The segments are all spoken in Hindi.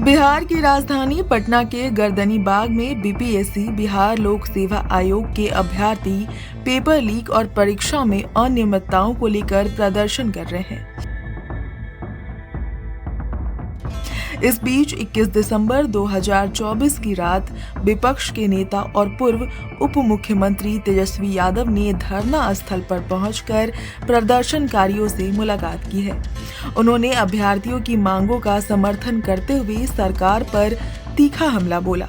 बिहार की राजधानी पटना के गर्दनीबाग में बीपीएससी बिहार लोक सेवा आयोग के अभ्यर्थी पेपर लीक और परीक्षा में अनियमितताओं को लेकर प्रदर्शन कर रहे हैं। इस बीच 21 दिसंबर 2024 की रात विपक्ष के नेता और पूर्व उप मुख्यमंत्री तेजस्वी यादव ने धरना स्थल पर पहुंचकर प्रदर्शनकारियों से मुलाकात की है। उन्होंने अभ्यर्थियों की मांगों का समर्थन करते हुए सरकार पर तीखा हमला बोला।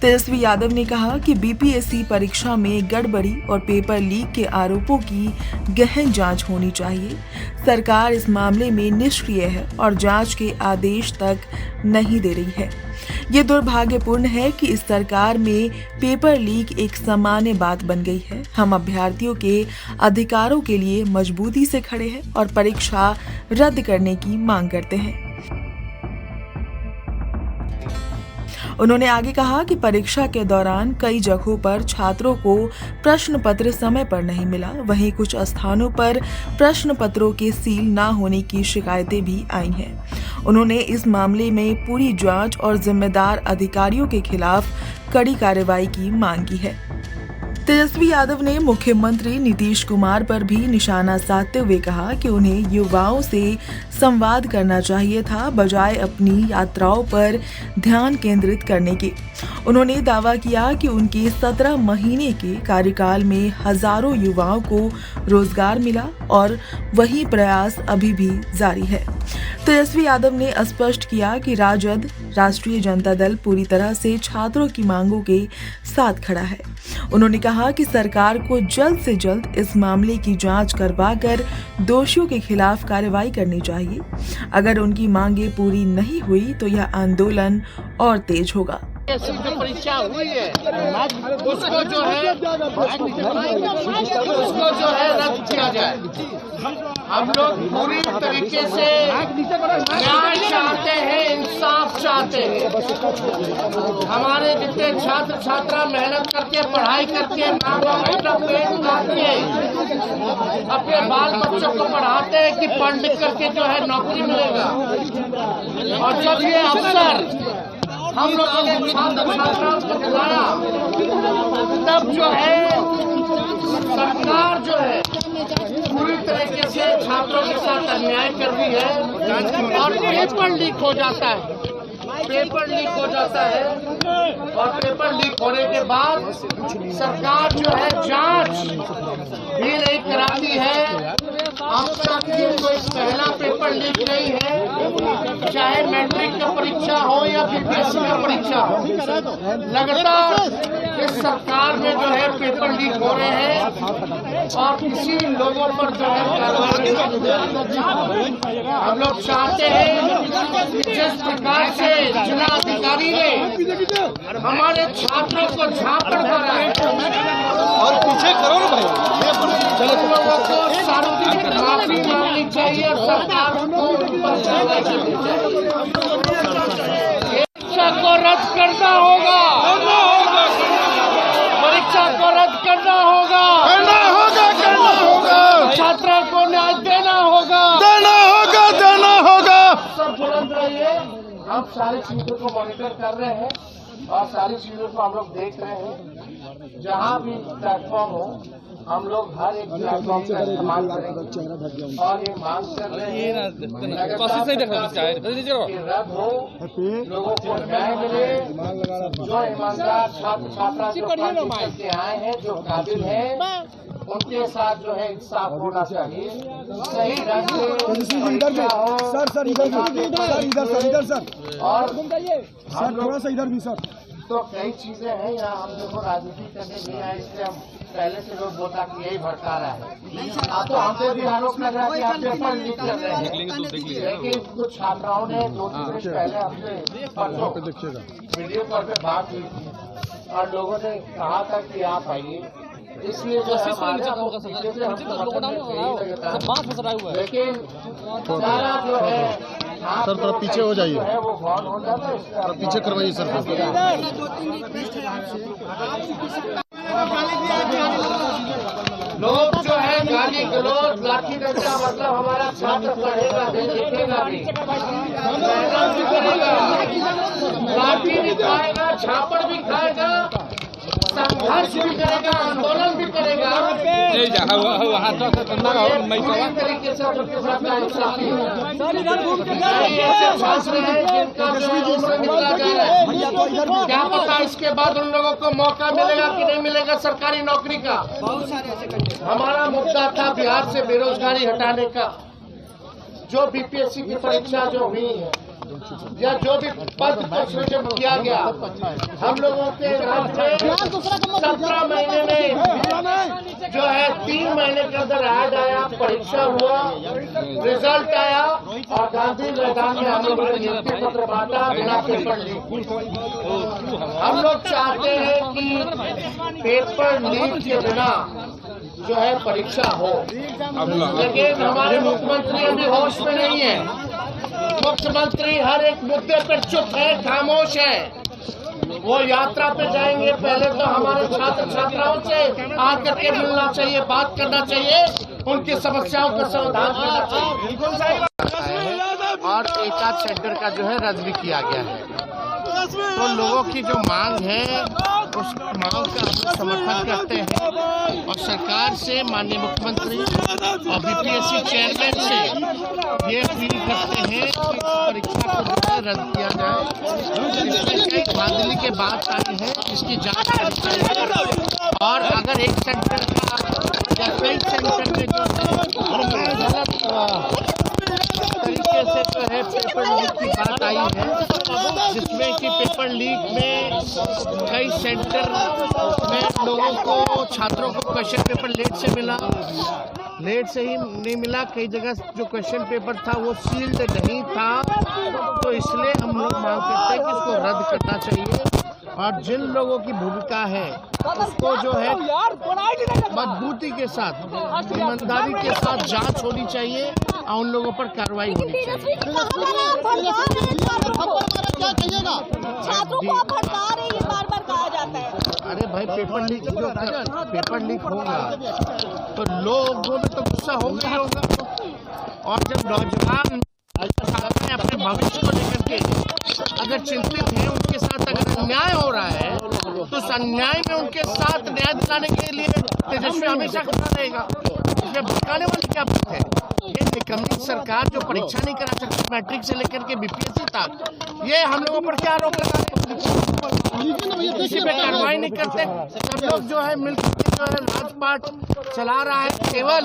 तेजस्वी यादव ने कहा कि बीपीएससी परीक्षा में गड़बड़ी और पेपर लीक के आरोपों की गहन जांच होनी चाहिए। सरकार इस मामले में निष्क्रिय है और जांच के आदेश तक नहीं दे रही है। ये दुर्भाग्यपूर्ण है कि इस सरकार में पेपर लीक एक सामान्य बात बन गई है। हम अभ्यर्थियों के अधिकारों के लिए मजबूती से खड़े हैं और परीक्षा रद्द करने की मांग करते हैं। उन्होंने आगे कहा कि परीक्षा के दौरान कई जगहों पर छात्रों को प्रश्न पत्र समय पर नहीं मिला। वहीं कुछ स्थानों पर प्रश्न पत्रों के सील न होने की शिकायतें भी आई हैं। उन्होंने इस मामले में पूरी जांच और जिम्मेदार अधिकारियों के खिलाफ कड़ी कार्रवाई की मांग की है। तेजस्वी यादव ने मुख्यमंत्री नीतीश कुमार पर भी निशाना साधते हुए कहा कि उन्हें युवाओं से संवाद करना चाहिए था, बजाय अपनी यात्राओं पर ध्यान केंद्रित करने के। उन्होंने दावा किया कि उनके 17 महीने के कार्यकाल में हजारों युवाओं को रोजगार मिला और वही प्रयास अभी भी जारी है। तेजस्वी यादव ने स्पष्ट किया कि राजद, राष्ट्रीय जनता दल पूरी तरह से छात्रों की मांगों के साथ खड़ा है। उन्होंने कहा कि सरकार को जल्द से जल्द इस मामले की जांच करवाकर दोषियों के खिलाफ कार्रवाई करनी चाहिए। अगर उनकी मांगें पूरी नहीं हुई तो यह आंदोलन और तेज होगा। जो परीक्षा हुई है उसको जो है रद्द किया जाए। हम लोग पूरी तरीके से न्याय चाहते हैं, इंसाफ चाहते हैं। हमारे जितने छात्र छात्रा मेहनत करके पढ़ाई करके अपने बाल बच्चों को पढ़ाते हैं कि पढ़ लिख करके जो है नौकरी मिलेगा। और जब ये अवसर हम लोगों ने छात्र छात्राओं को दिलाया, तब जो है सरकार जो है पूरी तरीके से छात्रों के साथ अन्याय कर रही है और पेपर लीक हो जाता है। पेपर लीक हो जाता है और पेपर लीक होने के बाद सरकार जो है जांच भी नहीं कराती है। अब तक ये कोई पहला पेपर लीक नहीं है, चाहे मैट्रिक का परीक्षा हो या बीपीएससी का परीक्षा हो। लगातार इस सरकार में जो है पेपर लीक हो रहे हैं और किसी लोगों पर जो है कार्रवाई। हम लोग चाहते हैं कि जिस प्रकार से जिला अधिकारी ने हमारे छात्रों को झांपड़ मारा है और पीछे करो ना भाई, लोगों को सार्वजनिक माफी मांगनी चाहिए और सरकार को परीक्षा को रद्द करना होगा। परीक्षा को रद्द करना होगा। छात्रों को न्याय देना होगा। सब बुलंद रहिए। हम सारी चीजों को मॉनिटर कर रहे हैं और सारी चीजों को हम लोग देख रहे हैं। जहाँ भी प्लेटफॉर्म हो हम लोग हर एक प्लेटफॉर्म का इस्तेमाल करेंगे और ये मांग कर रहे हैं कि रद्द हो, लोगों को न्याय मिले। जो ईमानदार छात्र छात्रा जो पढ़ के आए हैं, जो काबिल हैं, उनके साथ जो है इंसाफ होना चाहिए। सही ढंग से और थोड़ा सा इधर भी सर। तो कई चीजें हैं यहाँ। हम देखो राजनीति करने नहीं आए, इसलिए हम पहले से लोग बोलता कि यही भड़का रहा है। आप तो हमसे भी आरोप लग रहा है कि आप पेपर लीक कर रहे हैं। लेकिन कुछ छात्राओं ने 2 दिन पहले हमसे वीडियो कॉल पे बात हुई थी और लोगों ने कहा था कि आप आइए, इसलिए जो लेकिन सारा जो है सर थोड़ा पीछे हो जाइए, वो बॉन्ड हो जाता है। थोड़ा पीछे करवाइए सर। लोग जो है गाली गलगलोच लाठी डंडा मतलब हमारा छात्र पढ़ेगा भी लिखेगा भी मेहनत भी करेगा, लाठी भी खाएगा, झापड़ भी खाएगा, संघर्ष भी करेगा, आंदोलन भी करेगा। पूरी तरीके से उनके साथ नाइंसाफी है। ऐसे छात्र हैं जिनका जो है उम्र निकला जा रहा है, क्या पता इसके बाद उन लोगों को मौका मिलेगा कि नहीं मिलेगा सरकारी नौकरी का। हमारा मुद्दा था बिहार से बेरोजगारी हटाने का। जो बीपीएससी की परीक्षा जो हुई है या जो भी पद को सृजन किया गया, हम लोगों के राज्य में 17 महीने में जो है 3 महीने के अंदर ऐड आया, परीक्षा हुआ, रिजल्ट आया और गांधी मैदान में हम लोगों ने नियुक्ति पत्र बांटा बिना पेपर लीक। हम लोग चाहते हैं कि पेपर लीक के बिना जो है परीक्षा हो, लेकिन हमारे मुख्यमंत्री अभी होश में नहीं है। मुख्यमंत्री हर एक मुद्दे पर चुप है, खामोश है। वो यात्रा पे जाएंगे, पहले तो हमारे छात्र छात्राओं से आकर के मिलना चाहिए, बात करना चाहिए, उनकी समस्याओं का समाधान करना चाहिए। और एकाध सेंटर का जो है रद्द भी किया गया है। तो लोगों की जो मांग है उस मांग का हम लोग समर्थन करते हैं और सरकार से, माननीय मुख्यमंत्री और बीपीएससी चेयरमैन से ये अपील करते हैं कि परीक्षा को जो है रद्द किया जाए। इसमें कई धांधली के बात आई है, इसकी जांच करनी चाहिए और अगर एक सेंटर का या कई सेंटर में जो है गलत तरीके से जो है पेपर लीक की बात आई है, जिसमें कि पेपर लीक में कई सेंटर में लोगों को, छात्रों को क्वेश्चन पेपर लेट से मिला, लेट से ही नहीं मिला। कई जगह जो क्वेश्चन पेपर था वो सील्ड नहीं था, तो इसलिए हम लोग मांग करते हैं कि इसको रद्द करना चाहिए और जिन लोगों की भूमिका है उसको जो है मजबूती के साथ, ईमानदारी के साथ जांच होनी चाहिए और उन लोगों पर कार्रवाई होनी चाहिए। छात्रों को आप भड़का रहे हैं, बार-बार कहा जाता है। अरे भाई पेपर लीक होगा तो लोगों में तो गुस्सा होगा ही होगा। और जब नौजवान अपने भविष्य को लेकर के अगर चिंतित हैं, उनके साथ अगर अन्याय हो रहा है तो उस अन्याय में उनके साथ न्याय दिलाने के लिए तेजस्वी हमेशा खड़ा रहेगा। इसमें भड़काने वाली क्या बात है? ये निकम्मी सरकार जो परीक्षा नहीं करा सकती मैट्रिक से लेकर के बीपीएससी तक, ये हम लोगों पर क्या आरोप लगा रहे हैं? किसी पे कार्रवाई नहीं करते। सब लोग जो है मिलकर जो है राजपाट चला रहा है, केवल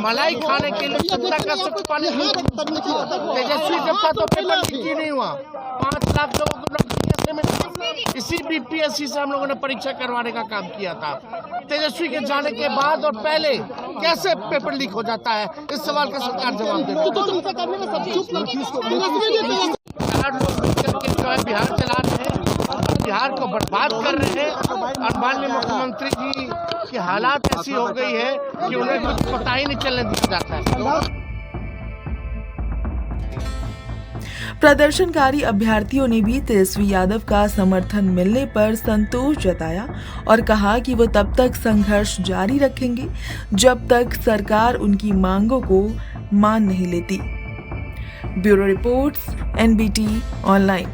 मलाई खाने के लिए, सत्ता का सुख पाने के लिए। तेजस्वी जब था तो पेपर लीक ही नहीं हुआ, 5 लाख लोगों को नौकरी कैसे मिली? इसी बीपीएससी से हम लोगों ने परीक्षा करवाने का काम किया था। तेजस्वी के जाने के बाद और पहले कैसे पेपर लीक हो जाता है, इस सवाल का सरकार जवाब दे। लोग मिलकर के जो है बिहार चला रहे हैं, बिहार को बर्बाद कर रहे हैं और माननीय मुख्यमंत्री जी की हालात ऐसी हो गई है कि उन्हें कुछ पता ही नहीं चलने दिया जाता है। प्रदर्शनकारी अभ्यर्थियों ने भी तेजस्वी यादव का समर्थन मिलने पर संतोष जताया और कहा कि वो तब तक संघर्ष जारी रखेंगे जब तक सरकार उनकी मांगों को मान नहीं लेती। Bureau reports, NBT online.